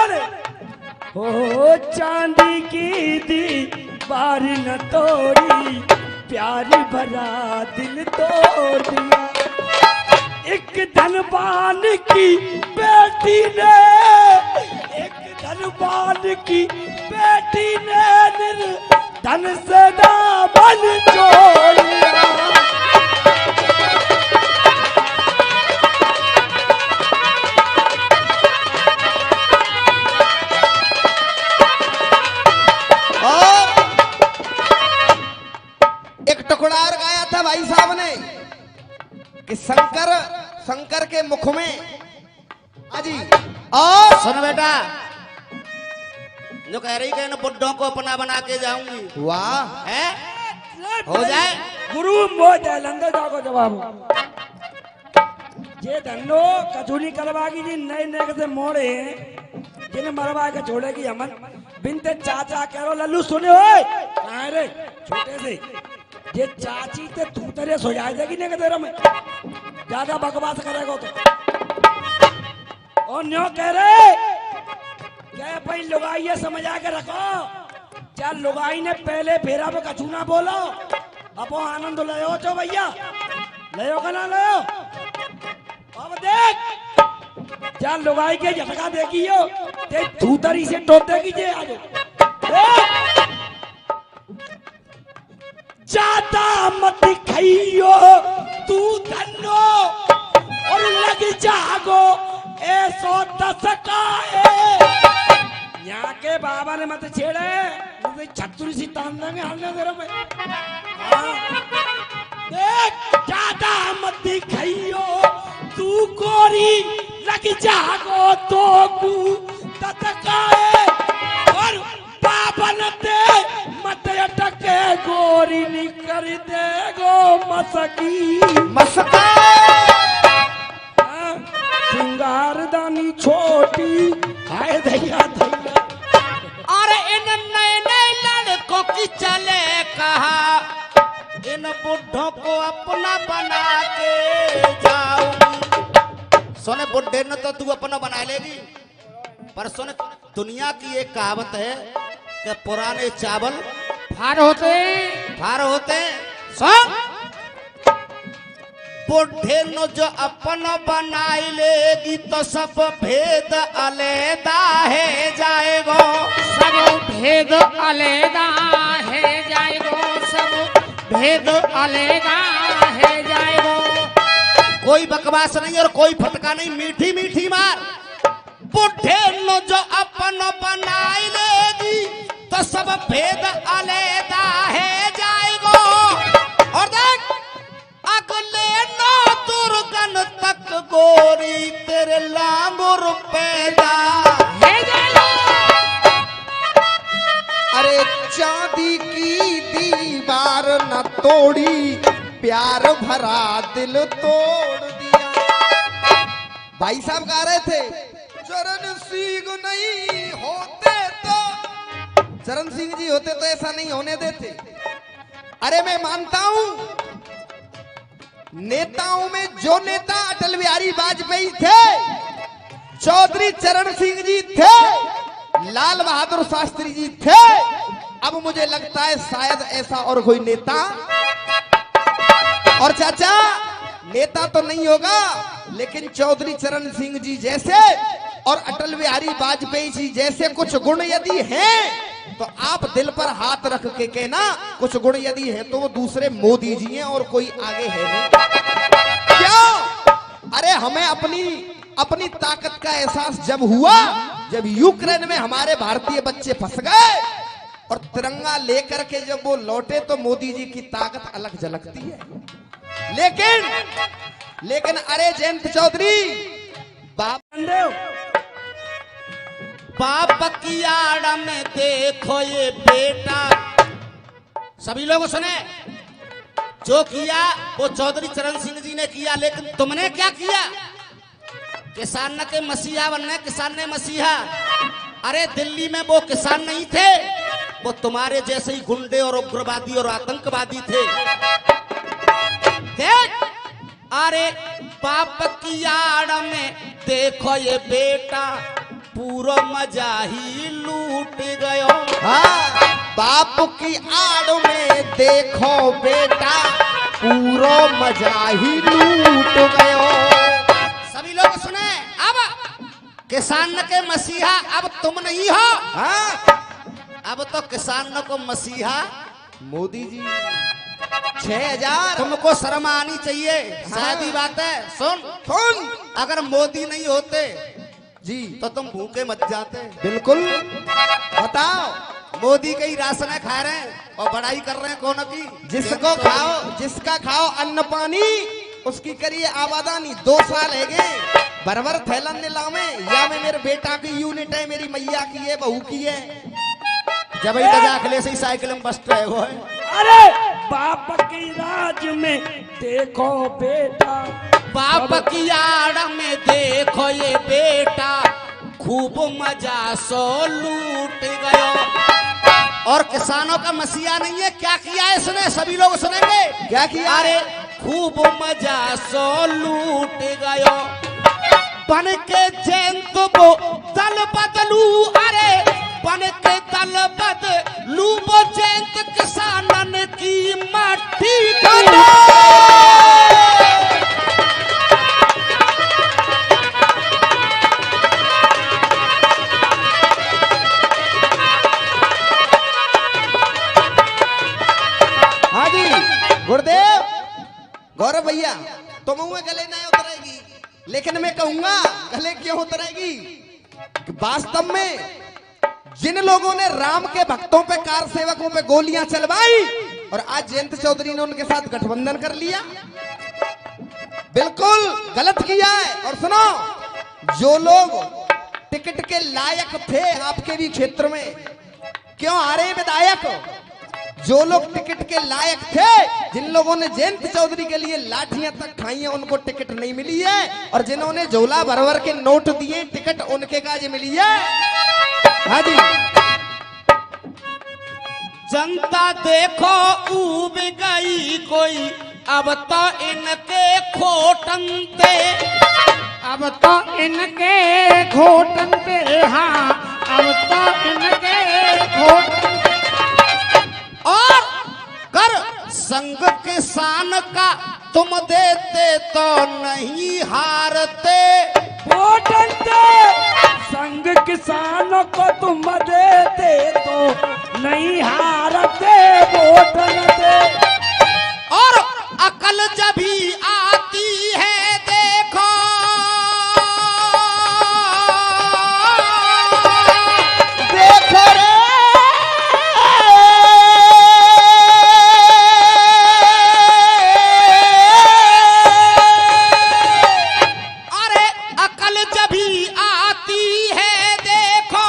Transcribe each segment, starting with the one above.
बोले हो चांदी की दीवार न तोड़ी, प्यार भरा दिल तोड़ दिया। एक धनवान की बेटी ने, एक धनवान की बेटी ने धन से दामन छोड़ लिया। एक टुकड़ा और गाया था भाई साहब ने कि शंकर के मुख में अजी और सुन बेटा, जो कह रही कि इन बुड्ढों को अपना बना के जाऊंगी, वाह है हो जाए। गुरु मोह लंदे जाओ जवाब ये धन्नो कचूरी करवागी जी नए नए से मोड़े जिन्हें मरवा के छोड़ेगी अमन बिनते चाचा कह रो लल्लू सुने हो कहाँ रे छोटे से ये चाची ते तू तेरे सो जाए देगी नहीं तेरा में ज्यादा बकवास करेगा तो और न्यो कह रहे क्या भाई लुगाई ये समझ आके रखो क्या लुगाई ने पहले फेरा पे कचूना बोलो अपो आनंद ले चो भैया ले का ना ले अब देख क्या लुगाई के झटका देखी हो ते धूतरी से टोट देगी जे आज ज्यादा मत खाइयो तू धन्नो और लग जागो ऐसो दसका यहाँ के बाबा ने मत छेड़े छतुरी सी तान देंगे हमने तेरे में देख ज्यादा मत खाइयो तू गोरी लग जागो तो कू दसकाए और बाबा ने दे मत अटके गोरी निकर देगो मसकी मसका सिंगारदानी छोटी हाय दैया दैया और इन नए नए लड़कों की चले कहा इन बुढ़ों को अपना बना के जाऊंगी। सोने बुढ़े ने तो तू अपना बना लेगी, पर सोने दुनिया की एक कहावत है कि पुराने चावल फार होते सुन बुढ़े नो जो अपनो बनाई लेगी तो सब भेद अलैदा है जाएगो, सब भेद अलैदा है जाएगो, सब भेद अलैदा है जाएगो। कोई बकवास नहीं और कोई फटका नहीं, मीठी मीठी मार। बुढ़े नो जो अपनो बनाई लेगी तो सब भेद अलैदा है जाएगो। और देख अगले नो दुर्गन तक गोरी तेरे लांगुर पैदा है जाएगो। अरे चांदी की दीवार न तोड़ी, प्यार भरा दिल तोड़ दिया। भाई साहब गा रहे थे चरण सिंह नहीं होते तो, चरण सिंह जी होते तो ऐसा नहीं होने देते। अरे मैं मानता हूं नेताओं में जो नेता अटल बिहारी वाजपेयी थे, चौधरी चरण सिंह जी थे, लाल बहादुर शास्त्री जी थे, अब मुझे लगता है शायद ऐसा और कोई नेता और चाचा नेता तो नहीं होगा, लेकिन चौधरी चरण सिंह जी जैसे और अटल बिहारी वाजपेयी जी जैसे कुछ गुण यदि हैं तो आप दिल पर हाथ रख के कहना कुछ गुण यदि है तो वो दूसरे मोदी जी हैं और कोई आगे है नहीं। क्यों? अरे हमें अपनी ताकत का एहसास जब हुआ जब यूक्रेन में हमारे भारतीय बच्चे फंस गए और तिरंगा लेकर के जब वो लौटे तो मोदी जी की ताकत अलग झलकती है। लेकिन अरे जयंत चौधरी बाप की आड़ में देखो ये बेटा, सभी लोग सुने जो किया वो चौधरी चरण सिंह जी ने किया, लेकिन तुमने क्या किया? किसान के मसीहा बनने, किसान ने मसीहा। अरे दिल्ली में वो किसान नहीं थे, वो तुम्हारे जैसे ही गुंडे और उग्रवादी और आतंकवादी थे। देख अरे बाप की आड़ में देखो ये बेटा, पूरा मजा ही लूट गयो। हाँ, बाप की आड़ में देखो बेटा पूरा मजा ही लूट गयो। सभी लोग सुने, अब किसान के मसीहा अब तुम नहीं हो, हाँ, अब तो किसान को मसीहा मोदी जी 6000। तुमको शर्म आनी चाहिए। सादी बात है, सुन सुन अगर मोदी नहीं होते जी तो तुम भूखे मत जाते। बिल्कुल, बताओ। मोदी के ही राशन खा रहे हैं और बड़ाई कर रहे हैं कौन की। जिसको खाओ, जिसका खाओ अन्न पानी, उसकी करिए आबादानी। 2 साल है गए बरबर थैलन लावे, या में मेरे बेटा की यूनिट है, मेरी मैया की है, बहू की है। जब ही दाखिले से ही साइकिल में बस रहे हो। अरे बाप की राज में देखो बेटा, बाप की आड़ में देखो ये बेटा खूब मजा सो लूट गयो। और किसानों का मसीहा नहीं है, क्या किया है इसने, सभी लोग सुनेंगे क्या किया? अरे खूब मजा सो लूट गयो। बन के जैन तो वो दल बदलू, अरे बन के दल बदलू वो जैन किसानन की मट्टी का। हाँ जी गुरुदेव, गौरव भैया, तुम गले नहीं उतरेगी, लेकिन मैं कहूंगा गले क्यों उतरेगी कि वास्तव में जिन लोगों ने राम के भक्तों पे, कार सेवकों पे गोलियां चलवाई और आज जयंत चौधरी ने उनके साथ गठबंधन कर लिया, बिल्कुल गलत किया है। और सुनो, जो लोग टिकट के लायक थे आपके भी क्षेत्र में, क्यों आ रहे विधायक, जो लोग टिकट के लायक थे, जिन लोगों ने जयंत चौधरी के लिए लाठियां तक खाई हैं, उनको टिकट नहीं मिली है। और जिन्होंने झोला भर के नोट दिए टिकट, उनके काज मिली है। हाँ जी, जनता देखो ऊब गई कोई, अब तो इनके खोटन थे, अब तो इनके घोटन पे, हाँ अब तो इनके घोटन पे। और कर संग किसान का तुम देते तो नहीं हारते। वोटन दे संग किसानों को तुम देते तो नहीं हारते, वोटन दे। और अकल जब भी आती है देखो, देखो रे, अरे अकल जब भी आती है देखो,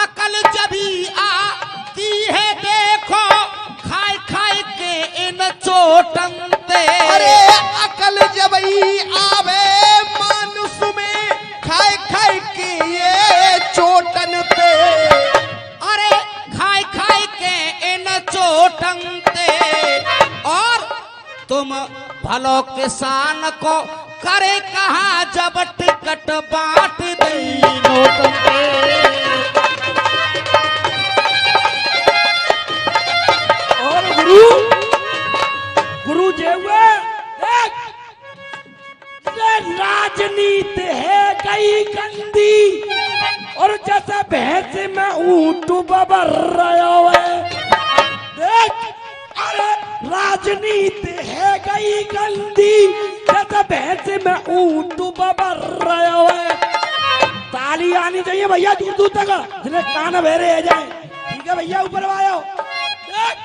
अकल जब भी आती है देखो, खाए खाए के इन चोटन दे। अरे अकल जब ही आवे मानुष में, खाए खाए के ये चोटन पे। अरे खाए खाए के इन चोटन दे। और तुम भलो किसान को करे कहा जब टिकट बांट दी नोटन पे। और गुरु जी हुए, देख, ये राजनीति है कई गंदी, और जैसे भैंस में ऊंट बबर रहा है। देख, अरे राजनीति है कई गंदी, जैसे भैंस में ऊंट बबर रहा है। ताली आनी चाहिए भैया दूर दूर तक, जिन्हें कान बहरे आ जाए। ठीक है भैया, ऊपर आयो। देख,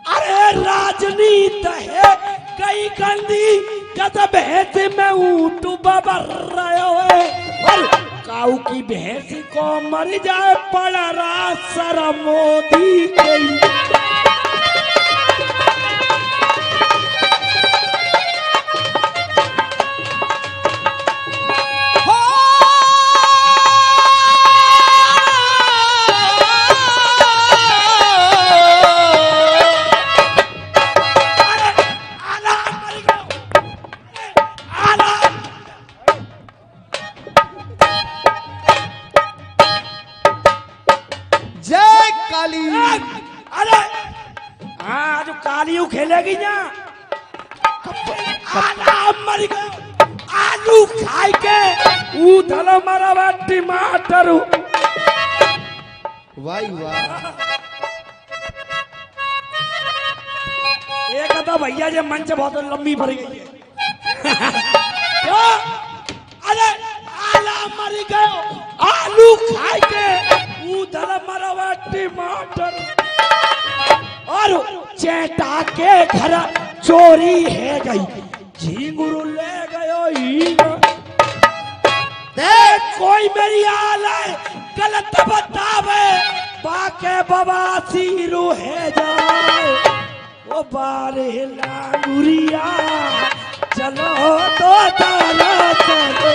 अरे राजनीति है कई गंदी, जैसे भैंस में ऊंट बबर रहा है। और काऊ की भैंस को मर जाए पड़ा रासर मोदी गई। काली। अरे हाँ जो कालियू खेलेगी ना मर गए आलू खाई के उधल मरवा टमाटर। वाह वाह। एक था भैया ये मंच बहुत लंबी भर गई है क्यों? अरे आला मर गए आलू खाई के उधल मरवा टमाटर और चेटा के घर चोरी है गई झींगुर ले गयो देख कोई मेरी आला गलत बतावे बाके बवासी रूहे जाए ओ बारे लांगुरिया चलो तो चलो चलो।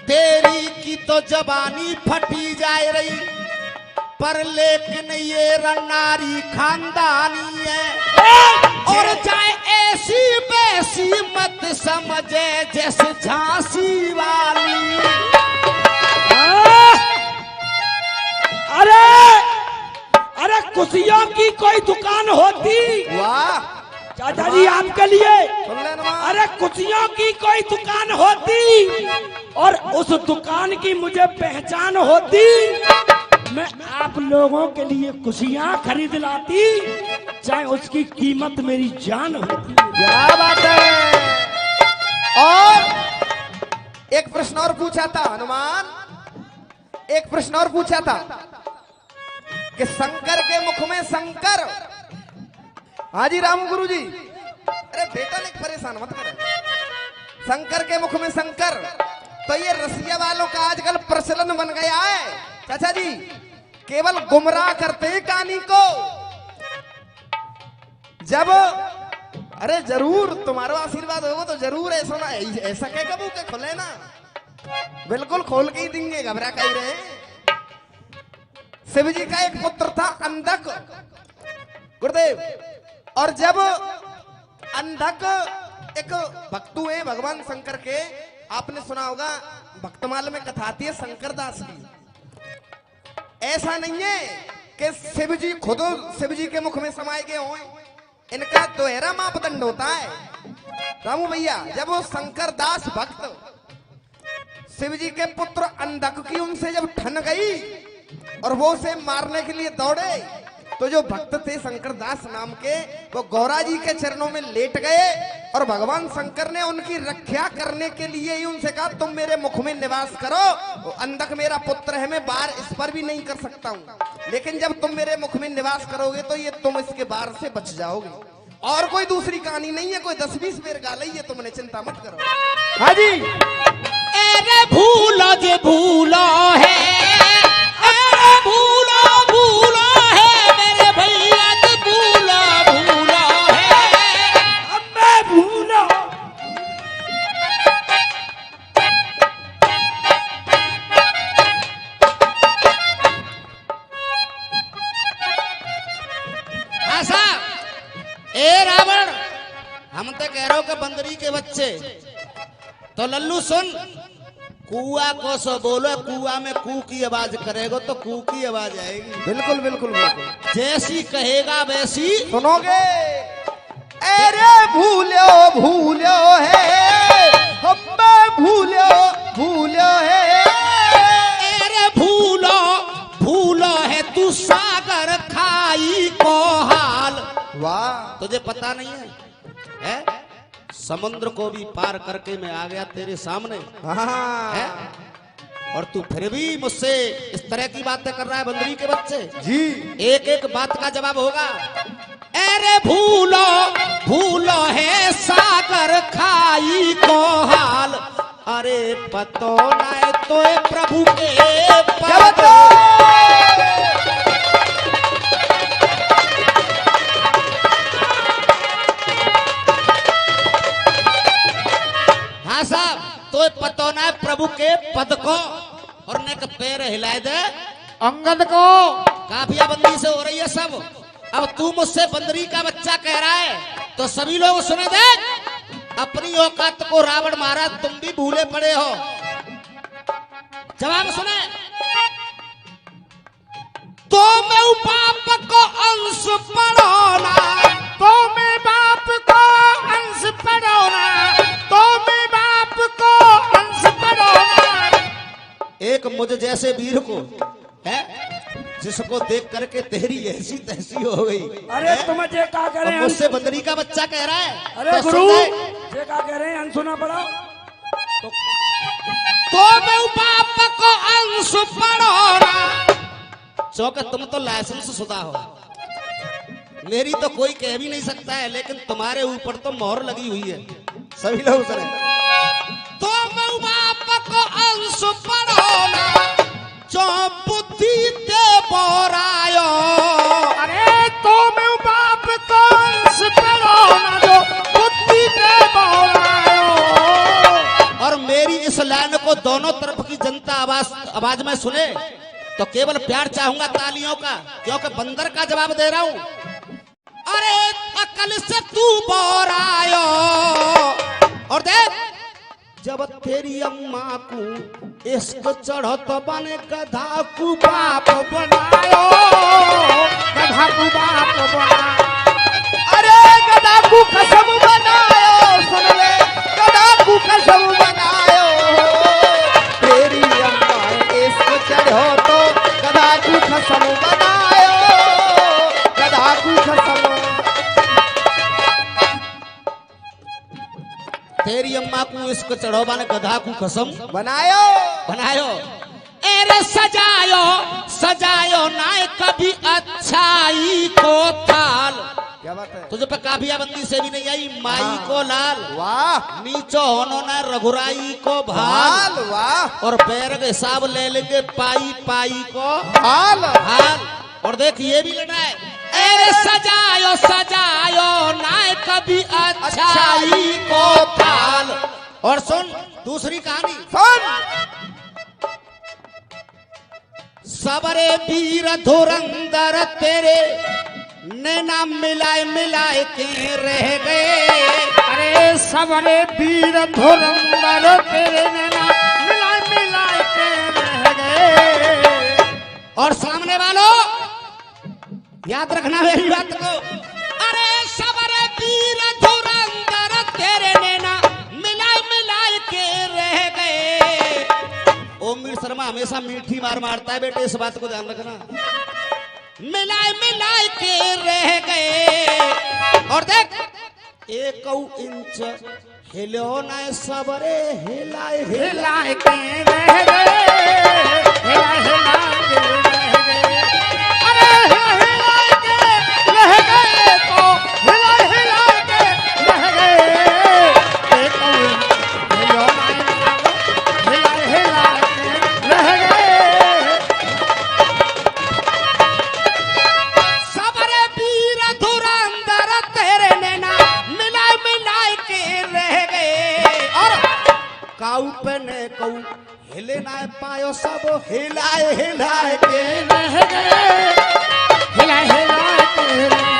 तेरी की तो जबानी फटी जाए रही पर लेकिन ये रंगारी खानदानी है और चाहे ऐसी वैसी मत समझे जैसे झांसी वाली। अरे अरे कुर्सियों की कोई दुकान होती वाह चाचा जी आपके लिए। सुन ले नवाब। अरे कुर्सियों की कोई दुकान होती और उस दुकान की मुझे पहचान होती मैं आप लोगों के लिए कुर्सियां खरीद लाती चाहे उसकी कीमत मेरी जान होती। क्या बात है। और एक प्रश्न और पूछा था हनुमान, एक प्रश्न और पूछा था कि शंकर के मुख में शंकर। हाँ जी राम गुरु जी। अरे बेटा ने परेशान मत करे। शंकर के मुख में शंकर तो ये रसिया वालों का आजकल प्रचलन बन गया है चाचा जी। केवल गुमराह करते हैं कहानी को। जब अरे जरूर तुम्हारा आशीर्वाद होगा तो जरूर ऐसा ना ऐसा कह कबू के खोले ना बिल्कुल खोल के ही देंगे घबरा कह रहे हैं। शिव जी का एक पुत्र था अंधक गुरुदेव और जब अंधक एक भक्तु है भगवान शंकर के आपने सुना होगा भक्तमाल में कथा आती है शंकर दास की। ऐसा नहीं है कि शिव जी खुद शिव जी के मुख में समाये गए हों। इनका दोहरा मापदंड होता है रामू भैया। जब वो शंकर दास भक्त शिव जी के पुत्र अंधक की उनसे जब ठन गई और वो उसे मारने के लिए दौड़े तो जो भक्त थे शंकर दास नाम के वो गौरा जी के चरणों में लेट गए और भगवान शंकर ने उनकी रक्षा करने के लिए ही उनसे कहा तुम मेरे मुख में निवास करो। अंधक मेरा पुत्र है मैं बार इस पर भी नहीं कर सकता हूँ लेकिन जब तुम मेरे मुख में निवास करोगे तो ये तुम इसके बार से बच जाओगे। और कोई दूसरी कहानी नहीं है कोई 10-20 बेर गा ली है तुमने चिंता मत करो। हाँ जी। अरे भूलो जे भूलो है अरे भूलो भूलो है मेरे भैया जी भूलो भूलो है मैं भूलो। ऐसा ए रावण हम तो कह रहे हो कि बंदरी के बच्चे तो लल्लू सुन कुआ को सो बोलो कुआ में कू की आवाज करेगा तो कू की आवाज आएगी। बिल्कुल बिल्कुल बिल्कुल जैसी कहेगा वैसी सुनोगे। अरे भूलो भूलो है हम भूलो भूलो है। अरे भूलो भूलो है तू सागर खाई को हाल। वाह तुझे पता नहीं है समुद्र को भी पार करके मैं आ गया तेरे सामने है और तू फिर भी मुझसे इस तरह की बातें कर रहा है बंदरी के बच्चे। जी एक एक बात का जवाब होगा। अरे भूलो भूलो है सागर खाई को हाल अरे पतो ना तो प्रभु के पद। हाँ साहब तो पतो ना प्रभु के पद को और ने पैर हिलाए दे अंगद को काफिया बंदी से हो रही है सब। अब तू मुझसे बंदरी का बच्चा कह रहा है तो सभी लोग सुने देख, अपनी औकात को रावण मारा, तुम भी भूले पड़े हो। जवाब सुने, तो मैं बाप को अंश पढ़ोना, तो मैं बाप को अंश पढ़ोना, तो मैं बाप को अंश पढ़ोना। एक मुझ जैसे वीर को है जिसको देख करके तेरी ऐसी तैसी हो गई। अरे तुम जे का कह रहे हैं? मुझसे बंदरी का बच्चा कह रहा है। अरे तो गुरु सुन ले। जे का कह रहे हैं अनसुना पड़ा। तो मैं बाप को अंश पढ़ोना, चौके तुम तो लाइसेंस शुदा हो, मेरी तो कोई कह भी नहीं सकता है, लेकिन तुम्हारे ऊपर तो मोहर लगी हुई है। सभी लोग सुने, तो मैं बाप को अंश पढ़ोना, जो बुद्धि दे बोरायो। अरे तो मैं बाप को अंश पढ़ोना, जो बुद्धि दे बोरायो। और मेरी इस लाइन को दोनों तरफ की जनता आवाज में सुने तो केवल प्यार चाहूंगा तालियों का, क्योंकि बंदर का जवाब दे रहा हूं। अरे अकल से तू बोरायो, और देख जब तेरी अम्मा को इश्क चढ़ो तो बने गधा को बाप बनायो, गधा को बाप बनायो। अरे गधा को कसम बनायो, सुन ले गधा को कसम बनायो, तेरी अम्मा इश्क चढ़ो तो गधा को कसम बनायो, गधा को कसम। तेरी अम्मा को इसको चढ़ोबा ने गधा को कसम बनायो बनायो। एरे सजायो सजायो ना कभी अच्छाई को थाल। क्या बात है? तुझे पे काफियाबंदी से भी नहीं आई, माई को लाल, वाह नीचो होनो ना रघुराई को भाल, हाल, वाह और पैर के हिसाब ले लेंगे पाई पाई को हाल। हाल। और देख ये भी लेना है, एरे सजायो सजायो ना कभी अच्छाई को थाल। और सुन दूसरी कहानी, सुन सबरे वीर धुरंधर तेरे नैना मिलाए मिलाए के रह गए। अरे सबरे वीर धुरंधर तेरे नैना मिलाए मिलाए के रह गए। और सामने वालों याद रखना मेरी बात को, अरे सबरे वीर धुरंधर तेरे नैना मिलाए मिलाए के रह गए। ओमवीर शर्मा हमेशा मीठी मार मारता है बेटे, इस बात को ध्यान रखना। मिलाए मिलाए के रह गए, और देख 1 इंच हिलो न सबरे हिलाए हिलाए हिलाए के रह गए, हिलाए हिलाए के रह गए। अरे हिलाए के रह गए तो हिलाए हिलाए के रह गए। एक हिलो हिलाए हिलाए के रह गए। सबरे वीर धुरंधर तेरे नैना मिलाए मिलाए के रह गए। और काऊ पे ने काऊ हिले ना पायो, सब हिलाए हिलाए के रह गए, हिलाए हिलाए के रह गए।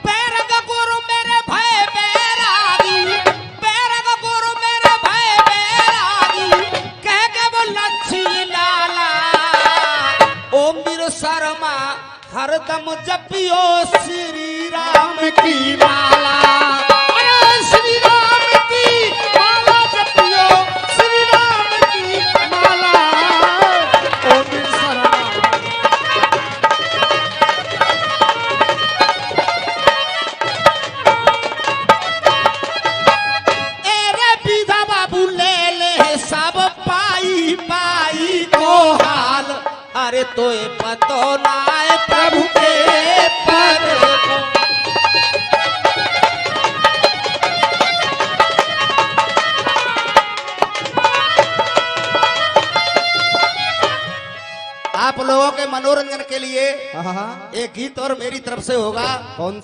पैरग गुरु मेरे भय बैरागी, पैरग गुरु मेरे भय बैरागी, कह के वो लच्छी लाला। ओमवीर शर्मा हरदम जपियो श्री राम की माला। अरे श्री राम की माला जपियो, श्री राम की माला। ओमवीर शर्मा एरे विधा बाबू ले ले सब पाई पाई को हाल। अरे तो पतो ना है प्रभु के पर को। आप लोगों के मनोरंजन के लिए हाँ हाँ एक गीत और मेरी तरफ से होगा। कौन